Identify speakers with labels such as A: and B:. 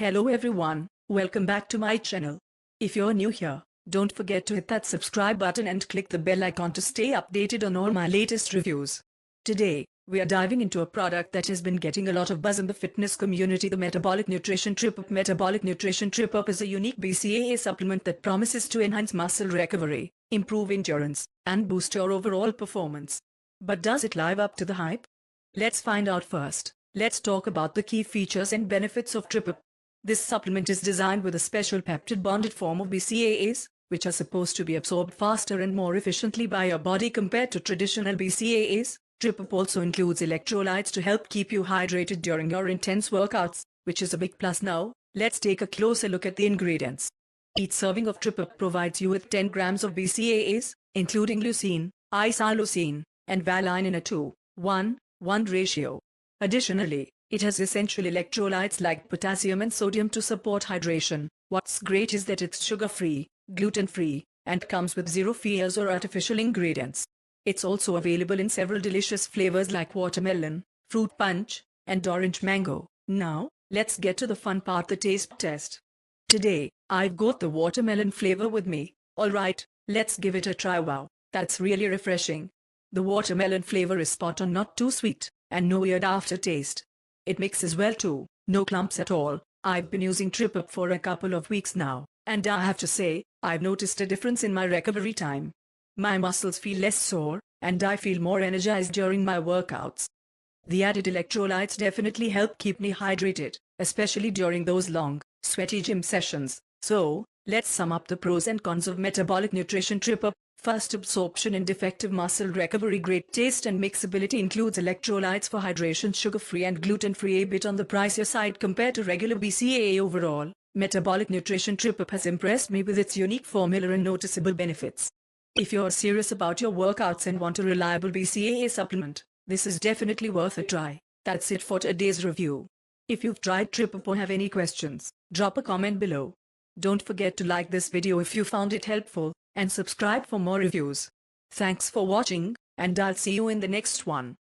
A: Hello everyone, welcome back to my channel. If you're new here, don't forget to hit that subscribe button and click the bell icon to stay updated on all my latest reviews. Today, we are diving into a product that has been getting a lot of buzz in the fitness community, the Metabolic Nutrition TRIPEP. Metabolic Nutrition TRIPEP is a unique BCAA supplement that promises to enhance muscle recovery, improve endurance, and boost your overall performance. But does it live up to the hype? Let's find out first. Let's talk about the key features and benefits of TRIPEP. This supplement is designed with a special peptide-bonded form of BCAAs, which are supposed to be absorbed faster and more efficiently by your body compared to traditional BCAAs. TRIPEP also includes electrolytes to help keep you hydrated during your intense workouts, which is a big plus. Now, let's take a closer look at the ingredients. Each serving of TRIPEP provides you with 10 grams of BCAAs, including leucine, isoleucine, and valine in a 2:1:1 ratio. Additionally, it has essential electrolytes like potassium and sodium to support hydration. What's great is that it's sugar-free, gluten-free, and comes with zero fillers or artificial ingredients. It's also available in several delicious flavors like watermelon, fruit punch, and orange mango. Now, let's get to the fun part, the taste test. Today, I've got the watermelon flavor with me. Alright, let's give it a try. Wow, that's really refreshing. The watermelon flavor is spot on, not too sweet, and no weird aftertaste. It mixes well too, no clumps at all. I've been using TRIPEP for a couple of weeks now, and I have to say, I've noticed a difference in my recovery time. My muscles feel less sore, and I feel more energized during my workouts. The added electrolytes definitely help keep me hydrated, especially during those long, sweaty gym sessions. So, let's sum up the pros and cons of Metabolic Nutrition TRIPEP. Fast absorption and effective muscle recovery. Great taste and mixability. Includes electrolytes for hydration, sugar-free and gluten-free. A bit on the pricier side compared to regular BCAA. Overall, Metabolic Nutrition TRIPEP has impressed me with its unique formula and noticeable benefits. If you're serious about your workouts and want a reliable BCAA supplement, this is definitely worth a try. That's it for today's review. If you've tried TRIPEP or have any questions, drop a comment below. Don't forget to like this video if you found it helpful, and subscribe for more reviews. Thanks for watching, and I'll see you in the next one.